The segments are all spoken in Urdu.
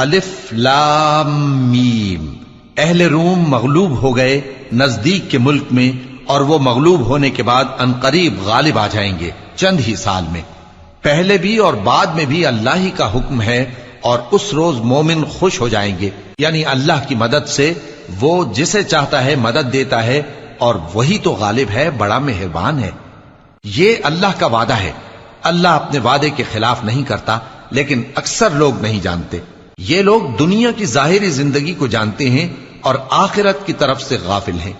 الف لام میم، اہل روم مغلوب ہو گئے نزدیک کے ملک میں، اور وہ مغلوب ہونے کے بعد عنقریب غالب آ جائیں گے چند ہی سال میں۔ پہلے بھی اور بعد میں بھی اللہ ہی کا حکم ہے، اور اس روز مومن خوش ہو جائیں گے، یعنی اللہ کی مدد سے وہ جسے چاہتا ہے مدد دیتا ہے، اور وہی تو غالب ہے، بڑا مہربان ہے۔ یہ اللہ کا وعدہ ہے، اللہ اپنے وعدے کے خلاف نہیں کرتا، لیکن اکثر لوگ نہیں جانتے۔ یہ لوگ دنیا کی ظاہری زندگی کو جانتے ہیں اور آخرت کی طرف سے غافل ہیں۔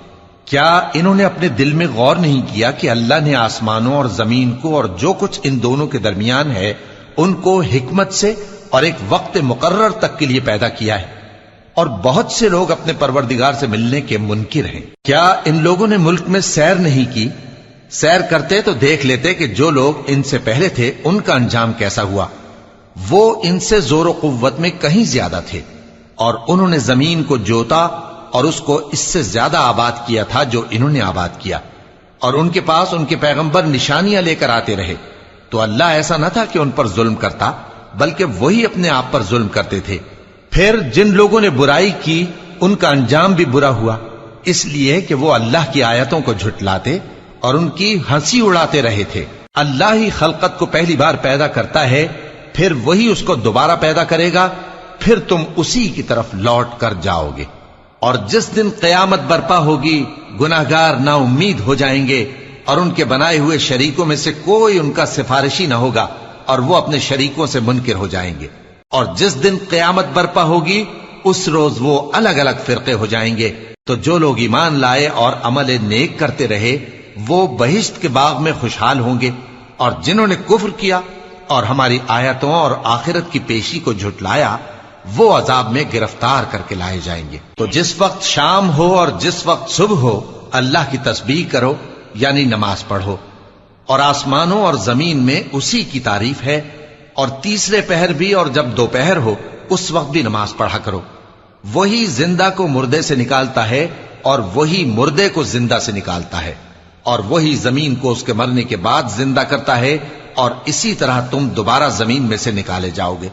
کیا انہوں نے اپنے دل میں غور نہیں کیا کہ اللہ نے آسمانوں اور زمین کو اور جو کچھ ان دونوں کے درمیان ہے ان کو حکمت سے اور ایک وقت مقرر تک کے لیے پیدا کیا ہے، اور بہت سے لوگ اپنے پروردگار سے ملنے کے منکر ہیں۔ کیا ان لوگوں نے ملک میں سیر نہیں کی؟ سیر کرتے تو دیکھ لیتے کہ جو لوگ ان سے پہلے تھے ان کا انجام کیسا ہوا۔ وہ ان سے زور و قوت میں کہیں زیادہ تھے، اور انہوں نے زمین کو جوتا اور اس کو اس سے زیادہ آباد کیا تھا جو انہوں نے آباد کیا، اور ان کے پاس ان کے پیغمبر نشانیاں لے کر آتے رہے، تو اللہ ایسا نہ تھا کہ ان پر ظلم کرتا، بلکہ وہی اپنے آپ پر ظلم کرتے تھے۔ پھر جن لوگوں نے برائی کی ان کا انجام بھی برا ہوا، اس لیے کہ وہ اللہ کی آیتوں کو جھٹلاتے اور ان کی ہنسی اڑاتے رہے تھے۔ اللہ ہی خلقت کو پہلی بار پیدا کرتا ہے، پھر وہی اس کو دوبارہ پیدا کرے گا، پھر تم اسی کی طرف لوٹ کر جاؤ گے۔ اور جس دن قیامت برپا ہوگی گناہگار نا امید ہو جائیں گے، اور ان کے بنائے ہوئے شریکوں میں سے کوئی ان کا سفارشی نہ ہوگا، اور وہ اپنے شریکوں سے منکر ہو جائیں گے۔ اور جس دن قیامت برپا ہوگی اس روز وہ الگ الگ فرقے ہو جائیں گے، تو جو لوگ ایمان لائے اور عمل نیک کرتے رہے وہ بہشت کے باغ میں خوشحال ہوں گے، اور جنہوں نے کفر کیا اور ہماری آیتوں اور آخرت کی پیشی کو جھٹلایا وہ عذاب میں گرفتار کر کے لائے جائیں گے۔ تو جس وقت شام ہو اور جس وقت صبح ہو اللہ کی تسبیح کرو، یعنی نماز پڑھو، اور آسمانوں اور زمین میں اسی کی تعریف ہے، اور تیسرے پہر بھی اور جب دوپہر ہو اس وقت بھی نماز پڑھا کرو۔ وہی زندہ کو مردے سے نکالتا ہے اور وہی مردے کو زندہ سے نکالتا ہے، اور وہی زمین کو اس کے مرنے کے بعد زندہ کرتا ہے، اور اسی طرح تم دوبارہ زمین میں سے نکالے جاؤ گے۔